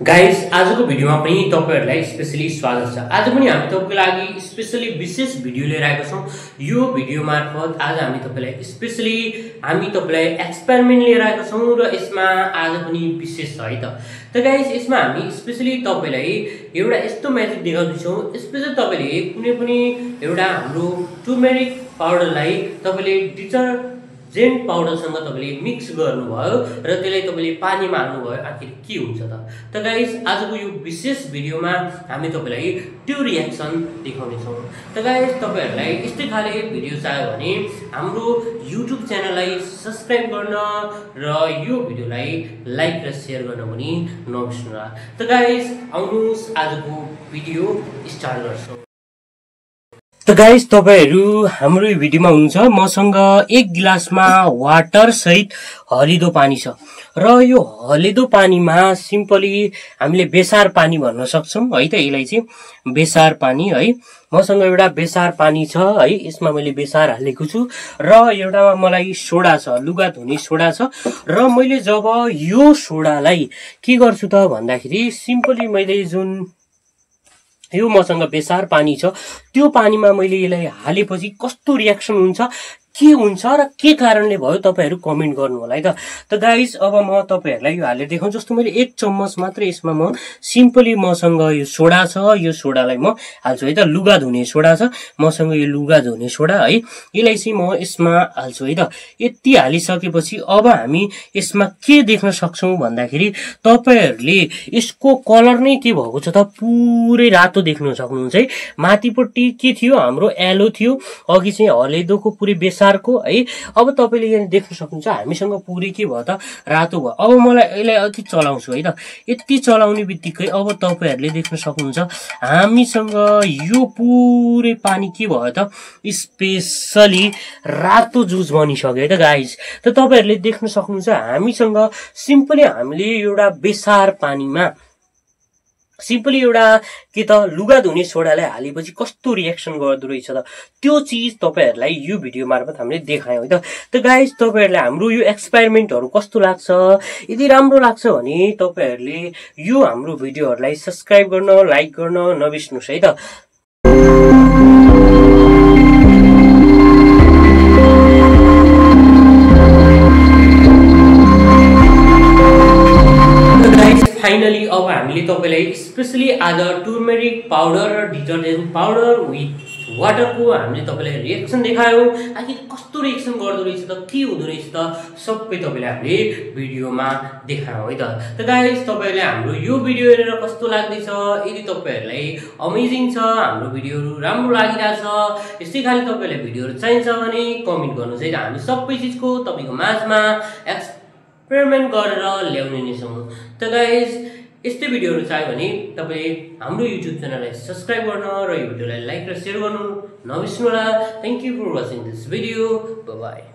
Guys आजको भिडियोमा पनि तपाईहरुलाई स्पेशली स्वागत छ। आज पनि हामी तपाईको लागि स्पेशली विशेष भिडियो लिएर आएका छौं। यो भिडियो मार्फत आज हामी तपाईलाई स्पेशली एक्सपेरिमेन्ट लिएर आएका छौं र यसमा आज पनि विशेष छ है त गाइस यसमा हामी स्पेशली तपाईलाई एउटा यस्तो म्याजिक देखाउँदै छौं। स्पेशली तपाईले कुनै पनि एउटा हाम्रो टर्मरिक पाउडरलाई तपाईले डिटर्जेन्ट पाउडरसँग तपाईले मिक्स गर्नुभयो र त्यसलाई तपाईले पानीमा हाल्नुभयो, आखिर के हुन्छ त गाइस आजको यो विशेष भिडियोमा हामी तपाईलाई त्यो रियाक्सन देखाउने छौं। त गाइस तपाईहरुलाई यस्तै खाले भिडियो चाहियो भने हाम्रो YouTube च्यानललाई सब्स्क्राइब गर्न र यो भिडियोलाई लाइक र शेयर गर्न पनि नबिर्सनुहोला। त गाइस आउनुस् आजको भिडियो स्टार्ट गर्छौं। त गाइस तपाईहरु हाम्रो यो भिडियोमा हुनुहुन्छ। मसँग एक गिलासमा वाटर सहित हलिदो पानी छ र यो हलिदो पानीमा सिम्पली हामीले बेसार पानी भन्न सक्छौं है त। यसलाई चाहिँ बेसार पानी है। मसँग एउटा बेसार पानी छ है। यसमा मैले बेसार हालेको छु र एउटामा मलाई सोडा छ, लुगा धुने सोडा छ र मैले जब यो सोडालाई के गर्छु त भन्दाखेरि सिम्पली मैले जुन यो मसँग बेसार पानी छ त्यो पानीमा मैले यसलाई हालेपछि कस्तो रियाक्सन हुन्छ, के हुन्छ र के कारणले भयो तपाईहरु कमेन्ट गर्नु होला है त। त गाइस अब म तपाईहरुलाई यो हालेर देखाउँछु। जस्तो मैले एक चम्मच मात्र यसमा म सिम्पली मसँग यो सोडा छ, यो सोडालाई म हाल्छु है त। लुगा धुने सोडा छ मसँग, यो लुगा धुने सोडा है। यसलाई चाहिँ म यसमा हाल्छु है त। यति हालिसकेपछि अब हामी यसमा के देख्न सक्छौं भन्दाखेरि तपाईहरुले यसको कलर नै के भएको छ त, पुरै रातो देख्न सक्नुहुन्छ है। माथिपट्टि के थियो, हाम्रो येलो थियो, अघि चाहिँ हलेदोको पुरै बेसारको है। अब तपाईले यहाँ देख्न सक्नुहुन्छ हामीसँग पुरै के भयो त, रातो भयो। अब मलाई यसलाई अति चलाउँछु है त। यति चलाउने बित्तिकै अब तपाईहरुले देख्न सक्नुहुन्छ हामीसँग यो पुरै पानी के भयो त, स्पेशली रातो जुस बनिसक्यो है त गाइस। त तपाईहरुले देख्न सक्नुहुन्छ हामीसँग सिम्पली हामीले एउटा बेसार पानीमा सिम्पली एउटा के त लुगा धुने सोडालाई हालेपछि कस्तो रियाक्सन गर्दो रहेछ त, त्यो चीज तपाईहरुलाई यो भिडियो मार्फत हामीले देखायौं है त। त गाइस तपाईहरुलाई हाम्रो यो एक्सपेरिमेन्टहरु कस्तो लाग्छ, यदि राम्रो लाग्छ भने तपाईहरुले यो हाम्रो भिडियोहरुलाई सब्स्क्राइब गर्न, लाइक गर्न नबिर्सनुस् है त। फाइनली अब हामीले तपाईलाई स्पेशली आज टर्मरिक पाउडर र डिटर्जेन्ट पाउडर विथ वाटरको हामीले तपाईलाई रियाक्सन देखायौं। आखिर कस्तो रियाक्सन गर्दो रहेछ त, के हुँदो रहेछ त, सबै तपाईलाई हामीले भिडियोमा देखायौं है त। त गाइस तपाईहरुले हाम्रो यो भिडियो हेरेर कस्तो लाग्दैछ, यदि तपाईहरुलाई अमेजिङ छ, हाम्रो भिडियोहरु राम्रो लागिराछ, यस्तै खाली तपाईलाई भिडियोहरु चाहिन्छ भने कमेन्ट गर्नुस् है त। हामी सबै चीजको तपाईको माझमा एक्सपेरिमेन्ट गरेर ल्याउने नै छौं। त गाइस यस्तै भिडियोहरु चाहियो भने तपाईले हाम्रो YouTube च्यानललाई सब्स्क्राइब गर्न र यो भिडियोलाई लाइक र शेयर गर्नु नबिर्सनुहोला। Thank you for watching this video. Bye by.